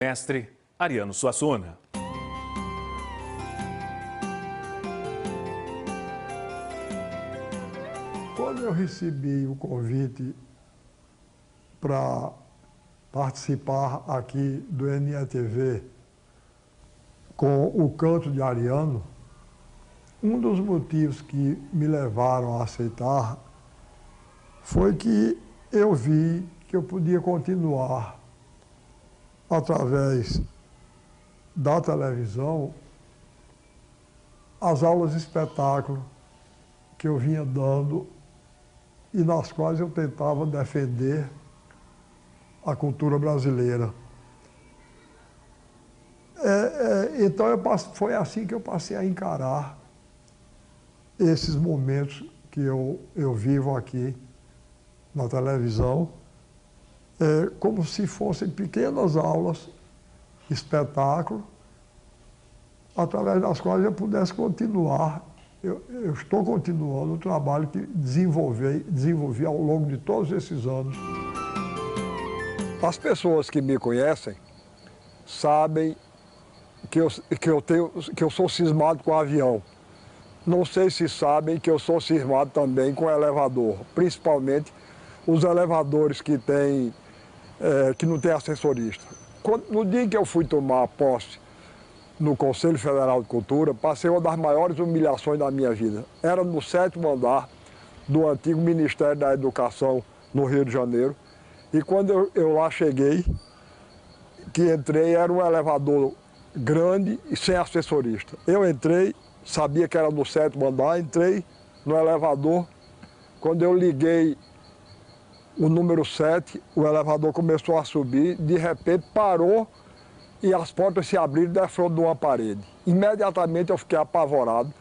Mestre Ariano Suassuna. Quando eu recebi o convite para participar aqui do NETV com o canto de Ariano, um dos motivos que me levaram a aceitar foi que eu vi que eu podia continuar através da televisão as aulas de espetáculo que eu vinha dando e nas quais eu tentava defender a cultura brasileira. Então foi assim que eu passei a encarar esses momentos que eu vivo aqui na televisão, como se fossem pequenas aulas, espetáculo, através das quais eu pudesse continuar. Eu estou continuando o trabalho que desenvolvi ao longo de todos esses anos. As pessoas que me conhecem sabem que eu sou cismado com avião. Não sei se sabem que eu sou cismado também com elevador, principalmente os elevadores que não tem assessorista. No dia em que eu fui tomar posse no Conselho Federal de Cultura, passei uma das maiores humilhações da minha vida. Era no 7º andar do antigo Ministério da Educação, no Rio de Janeiro. E quando eu lá cheguei, que entrei, era um elevador grande e sem assessorista. Eu entrei, sabia que era no 7º andar, entrei no elevador. Quando eu liguei o número 7, o elevador começou a subir, de repente parou e as portas se abriram defronte de uma parede. Imediatamente eu fiquei apavorado,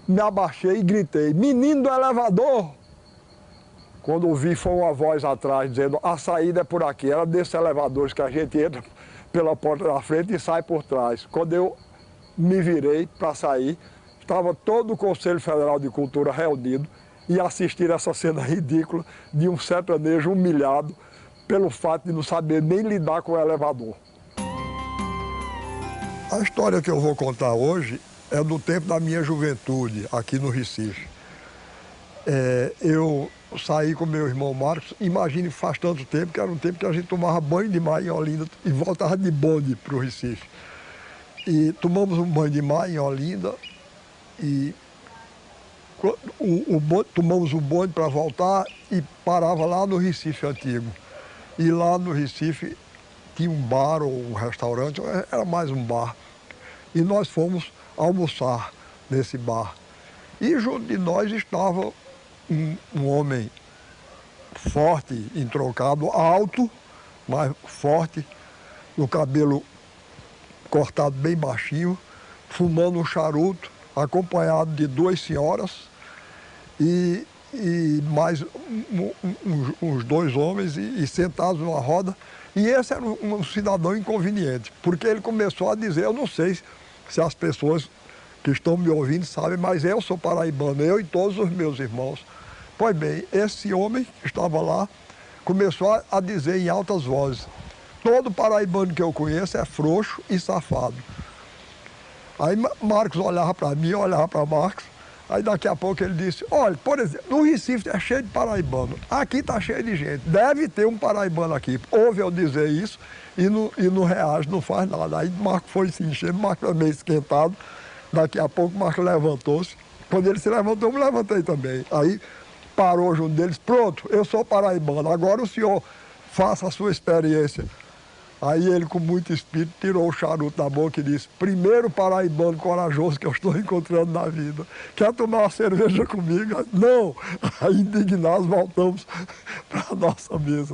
me abaixei e gritei: "Menino do elevador!" Quando ouvi, foi uma voz atrás dizendo: "A saída é por aqui." Era desses elevadores que a gente entra pela porta da frente e sai por trás. Quando eu me virei para sair, estava todo o Conselho Federal de Cultura reunido e assistir essa cena ridícula de um sertanejo humilhado pelo fato de não saber nem lidar com o elevador. A história que eu vou contar hoje é do tempo da minha juventude, aqui no Recife. Eu saí com meu irmão Marcos, imagine, faz tanto tempo, que era um tempo que a gente tomava banho de mar em Olinda e voltava de bonde para o Recife. E tomamos um banho de mar em Olinda e tomamos um bonde para voltar e parava lá no Recife Antigo. E lá no Recife tinha um bar ou um restaurante, era mais um bar. E nós fomos almoçar nesse bar. E junto de nós estava um homem forte, entroncado, alto, mas forte, o cabelo cortado bem baixinho, fumando um charuto, acompanhado de 2 senhoras e mais uns 2 homens e sentados numa roda. E esse era um cidadão inconveniente, porque ele começou a dizer, eu não sei se as pessoas que estão me ouvindo sabem, mas eu sou paraibano, eu e todos os meus irmãos. Pois bem, esse homem que estava lá começou a dizer em altas vozes: "Todo paraibano que eu conheço é frouxo e safado." Aí Marcos olhava para mim, olhava para Marcos, aí daqui a pouco ele disse: "Olha, por exemplo, no Recife é cheio de paraibano, aqui está cheio de gente, deve ter um paraibano aqui." Ouve eu dizer isso e não reage, não faz nada. Aí Marcos foi se enchendo, Marcos foi meio esquentado, daqui a pouco Marcos levantou-se. Quando ele se levantou, eu me levantei também. Aí parou junto deles: "Pronto, eu sou paraibano, agora o senhor faça a sua experiência." Aí ele, com muito espírito, tirou o charuto da boca e disse: "Primeiro paraibano corajoso que eu estou encontrando na vida. Quer tomar uma cerveja comigo?" "Não!" Aí, indignados, voltamos para a nossa mesa.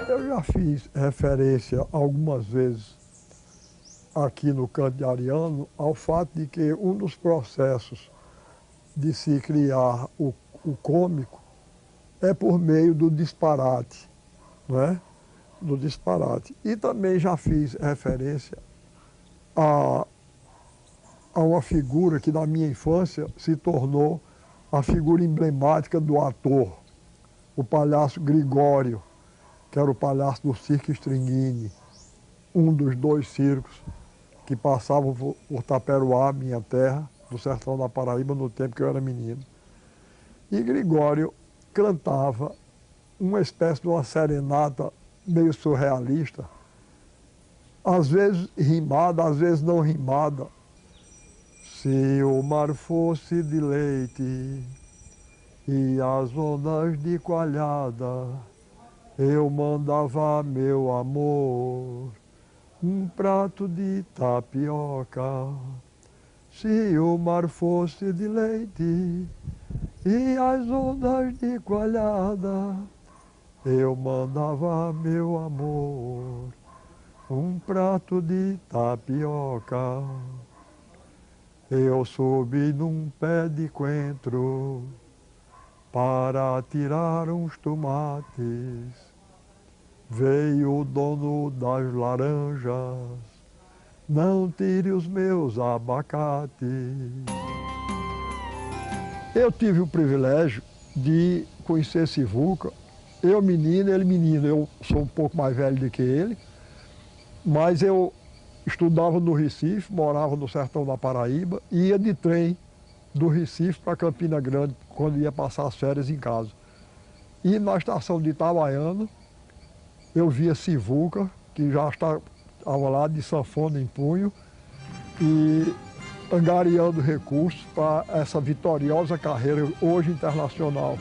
Eu já fiz referência algumas vezes aqui no Canto de Ariano ao fato de que um dos processos de se criar o cômico é por meio do disparate, não é? Do disparate. E também já fiz referência a uma figura que na minha infância se tornou a figura emblemática do ator, o palhaço Gregório, que era o palhaço do Circo Stringini, um dos 2 circos que passavam por Taperoá, minha terra, do sertão da Paraíba, no tempo que eu era menino. E Gregório cantava uma espécie de uma serenata meio surrealista, às vezes rimada, às vezes não rimada. Se o mar fosse de leite e as ondas de coalhada, eu mandava, meu amor, um prato de tapioca. Se o mar fosse de leite e as ondas de coalhada, eu mandava, meu amor, um prato de tapioca. Eu subi num pé de coentro para tirar uns tomates. Veio o dono das laranjas, não tire os meus abacates. Eu tive o privilégio de conhecer Sivuca, eu menino, ele menino. Eu sou um pouco mais velho do que ele, mas eu estudava no Recife, morava no sertão da Paraíba e ia de trem do Recife para Campina Grande quando ia passar as férias em casa. E na estação de Itabaiana, eu via Sivuca, que já estava lá de sanfona em punho e angariando recursos para essa vitoriosa carreira hoje internacional.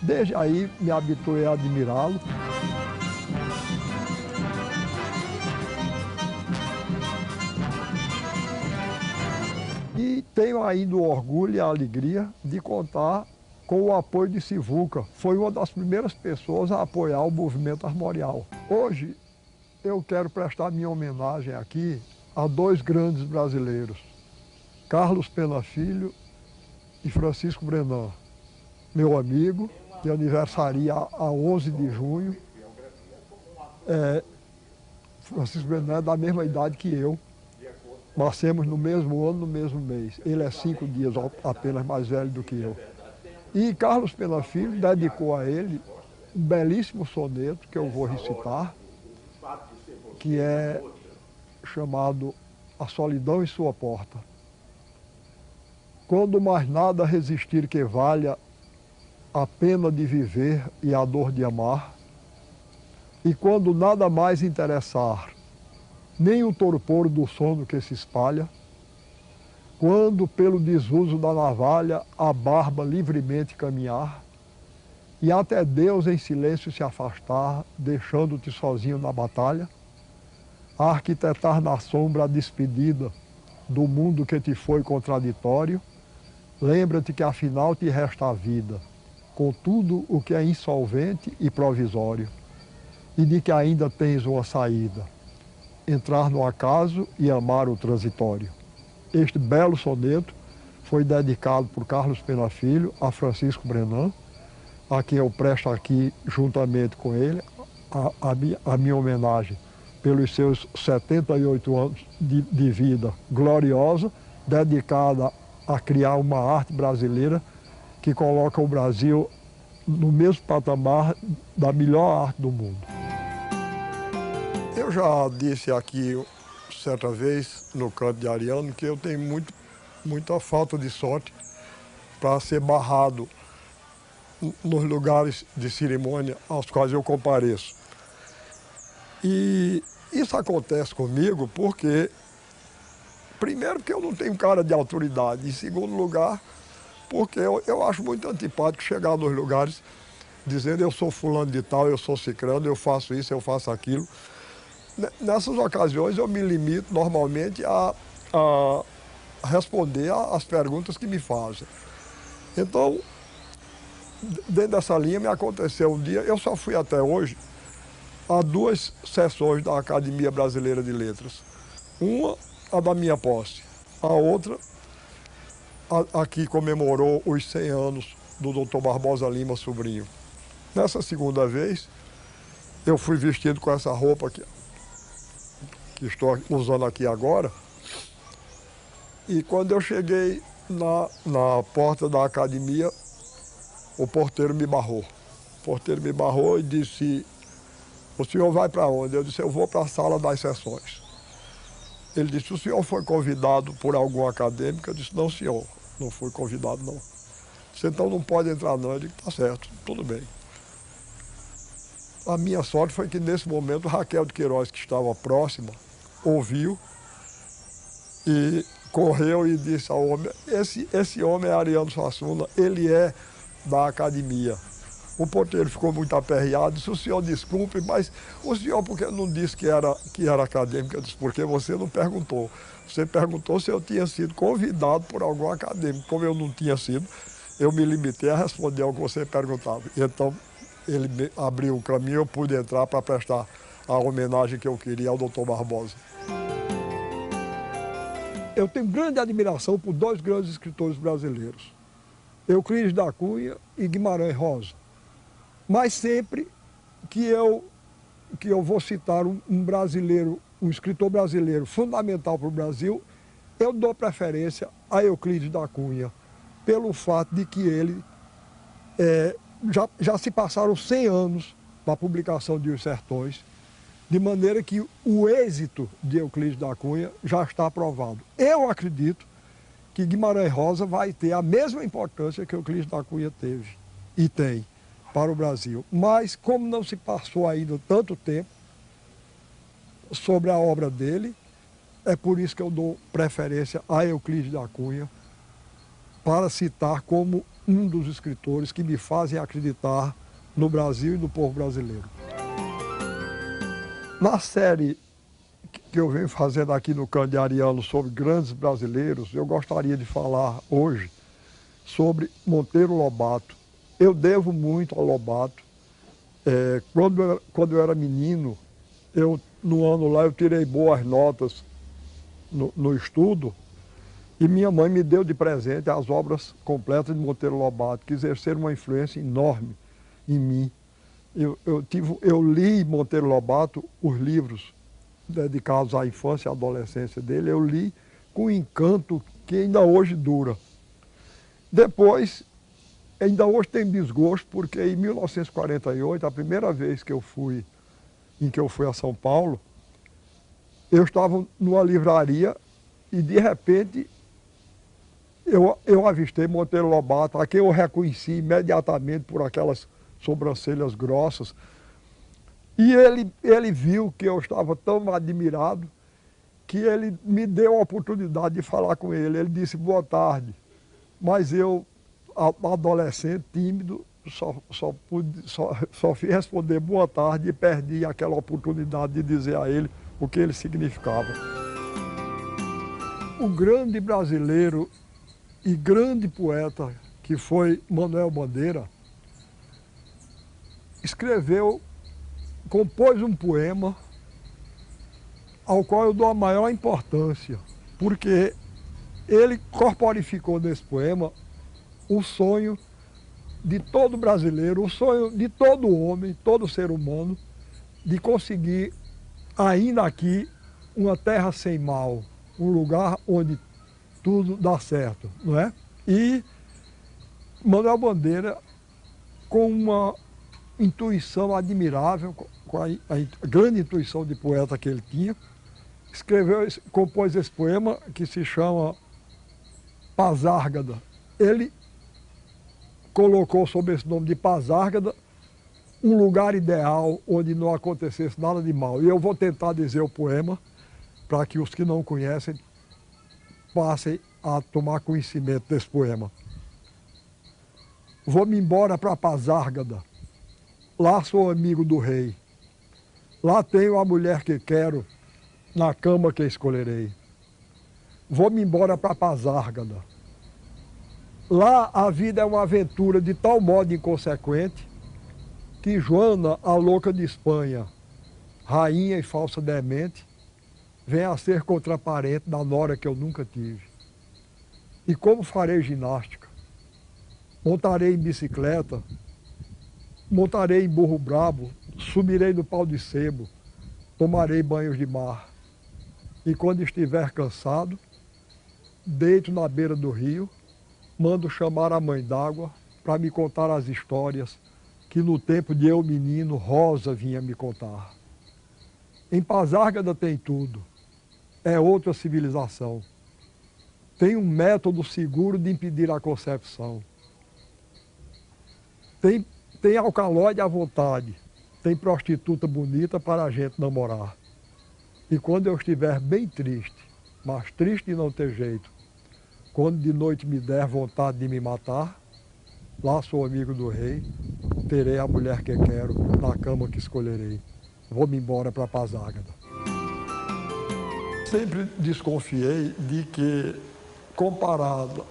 Desde aí me habituei a admirá-lo. E tenho ainda o orgulho e a alegria de contar com o apoio de Sivuca. Foi uma das primeiras pessoas a apoiar o movimento armorial. Hoje eu quero prestar minha homenagem aqui a 2 grandes brasileiros, Carlos Pena Filho e Francisco Brenan, meu amigo, que aniversaria a 11 de junho. Francisco Brenan é da mesma idade que eu. Nascemos no mesmo ano, no mesmo mês. Ele é 5 dias apenas mais velho do que eu. E Carlos Pena Filho dedicou a ele um belíssimo soneto que eu vou recitar, que é chamado A Solidão em Sua Porta. Quando mais nada resistir que valha a pena de viver e a dor de amar, e quando nada mais interessar, nem o torpor do sono que se espalha, quando pelo desuso da navalha a barba livremente caminhar, e até Deus em silêncio se afastar, deixando-te sozinho na batalha, a arquitetar na sombra a despedida do mundo que te foi contraditório, lembra-te que afinal te resta a vida, com tudo o que é insolvente e provisório, e de que ainda tens uma saída, entrar no acaso e amar o transitório. Este belo soneto foi dedicado por Carlos Pena Filho a Francisco Brenan, a quem eu presto aqui, juntamente com ele, a minha homenagem pelos seus 78 anos de vida gloriosa, dedicada a criar uma arte brasileira que coloca o Brasil no mesmo patamar da melhor arte do mundo. Eu já disse aqui certa vez, no Canto de Ariano, que eu tenho muita falta de sorte para ser barrado nos lugares de cerimônia aos quais eu compareço. E isso acontece comigo porque, primeiro, porque eu não tenho cara de autoridade, e segundo lugar, porque eu acho muito antipático chegar nos lugares dizendo eu sou fulano de tal, eu sou cicrano, eu faço isso, eu faço aquilo. Nessas ocasiões eu me limito normalmente a responder às perguntas que me fazem. Então, dentro dessa linha me aconteceu um dia, eu só fui até hoje a 2 sessões da Academia Brasileira de Letras. Uma, a da minha posse, a outra, a que comemorou os 100 anos do Dr. Barbosa Lima, sobrinho. Nessa segunda vez, eu fui vestido com essa roupa que estou usando aqui agora, e quando eu cheguei na porta da academia, o porteiro me barrou. O porteiro me barrou e disse: o senhor vai para onde? Eu disse, eu vou para a sala das sessões. Ele disse, o senhor foi convidado por algum acadêmico? Eu disse, não, senhor, não fui convidado, não. Disse, então não pode entrar, não. Eu disse, tá certo, tudo bem. A minha sorte foi que, nesse momento, Raquel de Queiroz, que estava próxima, ouviu e correu e disse ao homem, esse homem é Ariano Suassuna, ele é da academia. O porteiro ficou muito aperreado, disse, o senhor desculpe, mas o senhor por que não disse que era acadêmico? Eu disse, porque você não perguntou. Você perguntou se eu tinha sido convidado por algum acadêmico. Como eu não tinha sido, eu me limitei a responder ao que você perguntava. Então, ele me abriu o caminho, eu pude entrar para prestar a homenagem que eu queria ao doutor Barbosa. Eu tenho grande admiração por dois grandes escritores brasileiros, Euclides da Cunha e Guimarães Rosa. Mas sempre que eu vou citar um brasileiro, um escritor brasileiro fundamental para o Brasil, eu dou preferência a Euclides da Cunha, pelo fato de que ele já se passaram 100 anos da publicação de Os Sertões, de maneira que o êxito de Euclides da Cunha já está aprovado. Eu acredito que Guimarães Rosa vai ter a mesma importância que Euclides da Cunha teve e tem para o Brasil. Mas, como não se passou ainda tanto tempo sobre a obra dele, é por isso que eu dou preferência a Euclides da Cunha para citar como um dos escritores que me fazem acreditar no Brasil e no povo brasileiro. Na série que eu venho fazendo aqui no Canto de Ariano sobre grandes brasileiros, eu gostaria de falar hoje sobre Monteiro Lobato. Eu devo muito ao Lobato. Quando eu era menino, no ano lá eu tirei boas notas no estudo e minha mãe me deu de presente as obras completas de Monteiro Lobato, que exerceram uma influência enorme em mim. Eu li Monteiro Lobato, os livros dedicados à infância e à adolescência dele, eu li com encanto que ainda hoje dura. Depois, ainda hoje tem desgosto, porque em 1948, a primeira vez que eu fui a São Paulo, eu estava numa livraria e, de repente, eu avistei Monteiro Lobato, a quem eu reconheci imediatamente por aquelas sobrancelhas grossas. E ele viu que eu estava tão admirado que ele me deu a oportunidade de falar com ele. Ele disse, boa tarde, mas eu, adolescente, tímido, só fui responder boa tarde e perdi aquela oportunidade de dizer a ele o que ele significava. O grande brasileiro e grande poeta que foi Manuel Bandeira compôs um poema ao qual eu dou a maior importância, porque ele corporificou nesse poema o sonho de todo brasileiro, o sonho de todo homem, todo ser humano, de conseguir ainda aqui uma terra sem mal, um lugar onde tudo dá certo, não é? E Manuel Bandeira, com uma intuição admirável, com a grande intuição de poeta que ele tinha, compôs esse poema que se chama Pazárgada. Ele colocou sob esse nome de Pazárgada um lugar ideal onde não acontecesse nada de mal. E eu vou tentar dizer o poema para que os que não conhecem passem a tomar conhecimento desse poema. Vou-me embora para Pazárgada. Lá sou amigo do rei. Lá tenho a mulher que quero, na cama que escolherei. Vou-me embora para Pazárgada. Lá a vida é uma aventura de tal modo inconsequente que Joana, a louca de Espanha, rainha e falsa demente, vem a ser contraparente da nora que eu nunca tive. E como farei ginástica? Montarei em bicicleta, montarei em burro brabo, subirei no pau de sebo, tomarei banhos de mar. E quando estiver cansado, deito na beira do rio, mando chamar a mãe d'água para me contar as histórias que no tempo de eu menino, Rosa vinha me contar. Em Pasárgada tem tudo, é outra civilização. Tem um método seguro de impedir a concepção. Tem alcaloide à vontade, tem prostituta bonita para a gente namorar. E quando eu estiver bem triste, mas triste de não ter jeito, quando de noite me der vontade de me matar, lá sou amigo do rei, terei a mulher que quero, na cama que escolherei. Vou-me embora para Pasárgada. Sempre desconfiei de que, comparado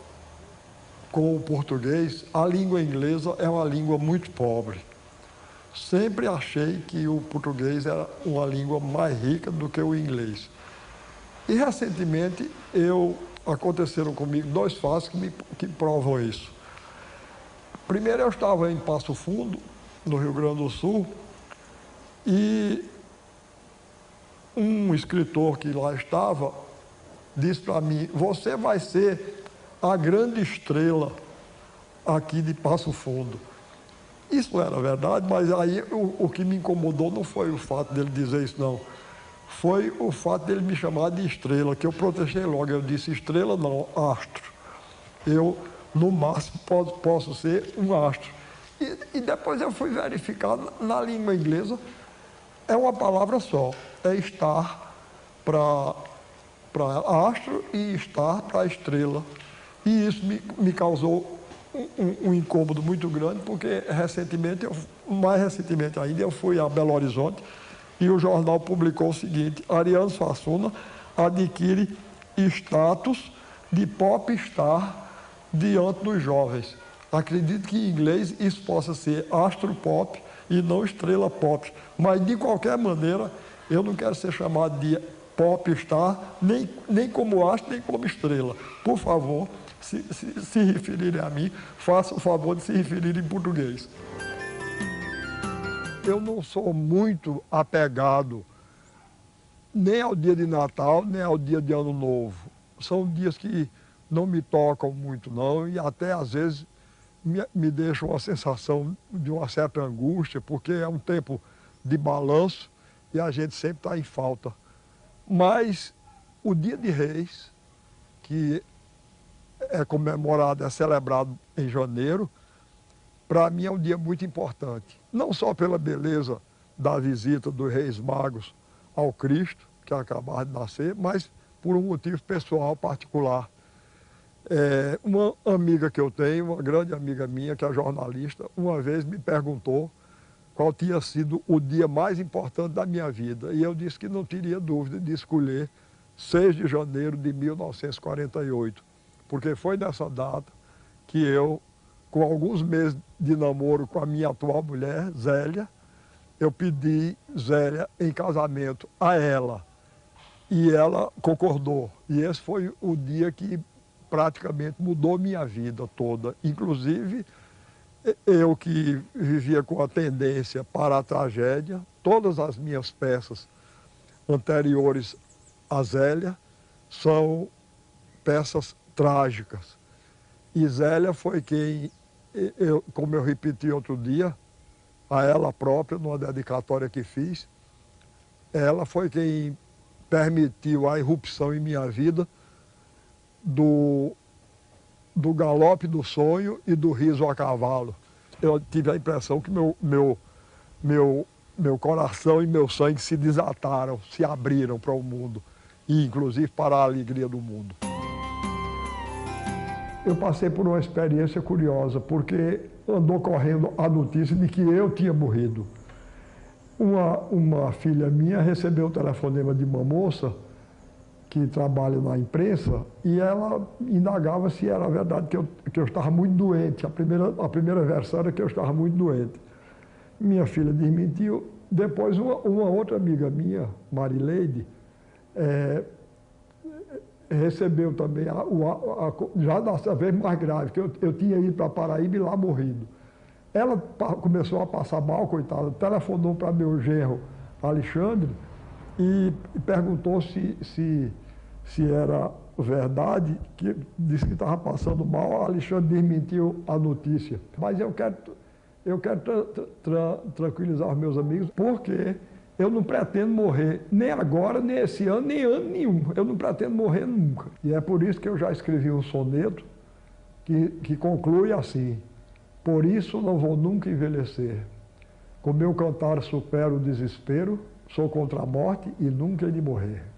com o português, a língua inglesa é uma língua muito pobre. Sempre achei que o português era uma língua mais rica do que o inglês. E recentemente aconteceram comigo 2 fatos que provam isso. Primeiro, eu estava em Passo Fundo, no Rio Grande do Sul, e um escritor que lá estava disse para mim: você vai ser a grande estrela aqui de Passo Fundo. Isso era verdade, mas aí o que me incomodou não foi o fato dele dizer isso, não. Foi o fato dele me chamar de estrela, que eu protestei logo. Eu disse: estrela não, astro. Eu, no máximo, posso ser um astro. E depois eu fui verificar, na língua inglesa, é uma palavra só. É estar para astro e estar para estrela. E isso me causou um incômodo muito grande, porque mais recentemente ainda, eu fui a Belo Horizonte e o jornal publicou o seguinte: Ariano Suassuna adquire status de popstar diante dos jovens. Acredito que em inglês isso possa ser astropop e não estrela pop. Mas, de qualquer maneira, eu não quero ser chamado de popstar, nem como astro, nem como estrela. Por favor, se referirem a mim, façam o favor de se referir em português. Eu não sou muito apegado nem ao dia de Natal, nem ao dia de Ano Novo. São dias que não me tocam muito, não, e até às vezes me deixam uma sensação de uma certa angústia, porque é um tempo de balanço e a gente sempre está em falta. Mas o Dia de Reis, que é comemorado, é celebrado em janeiro, para mim é um dia muito importante. Não só pela beleza da visita dos Reis Magos ao Cristo, que acabaram de nascer, mas por um motivo pessoal particular. Uma amiga que eu tenho, uma grande amiga minha, que é jornalista, uma vez me perguntou qual tinha sido o dia mais importante da minha vida. E eu disse que não teria dúvida de escolher 6 de janeiro de 1948, porque foi nessa data que eu, com alguns meses de namoro com a minha atual mulher, Zélia, eu pedi Zélia em casamento a ela. E ela concordou. E esse foi o dia que praticamente mudou minha vida toda. Inclusive, eu que vivia com a tendência para a tragédia, todas as minhas peças anteriores a Zélia são peças trágicas. E Zélia foi quem, como eu repeti outro dia, a ela própria, numa dedicatória que fiz, ela foi quem permitiu a irrupção em minha vida do galope do sonho e do riso a cavalo. Eu tive a impressão que meu coração e meu sangue se desataram, se abriram para o mundo, e inclusive para a alegria do mundo. Eu passei por uma experiência curiosa, porque andou correndo a notícia de que eu tinha morrido. Uma filha minha recebeu o telefonema de uma moça que trabalha na imprensa, e ela indagava se era verdade que eu estava muito doente. A primeira versão era que eu estava muito doente. Minha filha desmentiu. Depois, uma outra amiga minha, Marileide, recebeu também, já dessa vez mais grave, que eu tinha ido para Paraíba e lá morrido. Ela começou a passar mal, coitada, telefonou para meu genro Alexandre e perguntou se era verdade, que disse que estava passando mal. Alexandre desmentiu a notícia. Mas eu Eu quero tranquilizar os meus amigos, porque eu não pretendo morrer nem agora, nem esse ano, nem ano nenhum. Eu não pretendo morrer nunca. E é por isso que eu já escrevi um soneto que conclui assim: por isso não vou nunca envelhecer. Com meu cantar supero o desespero, sou contra a morte e nunca hei de morrer.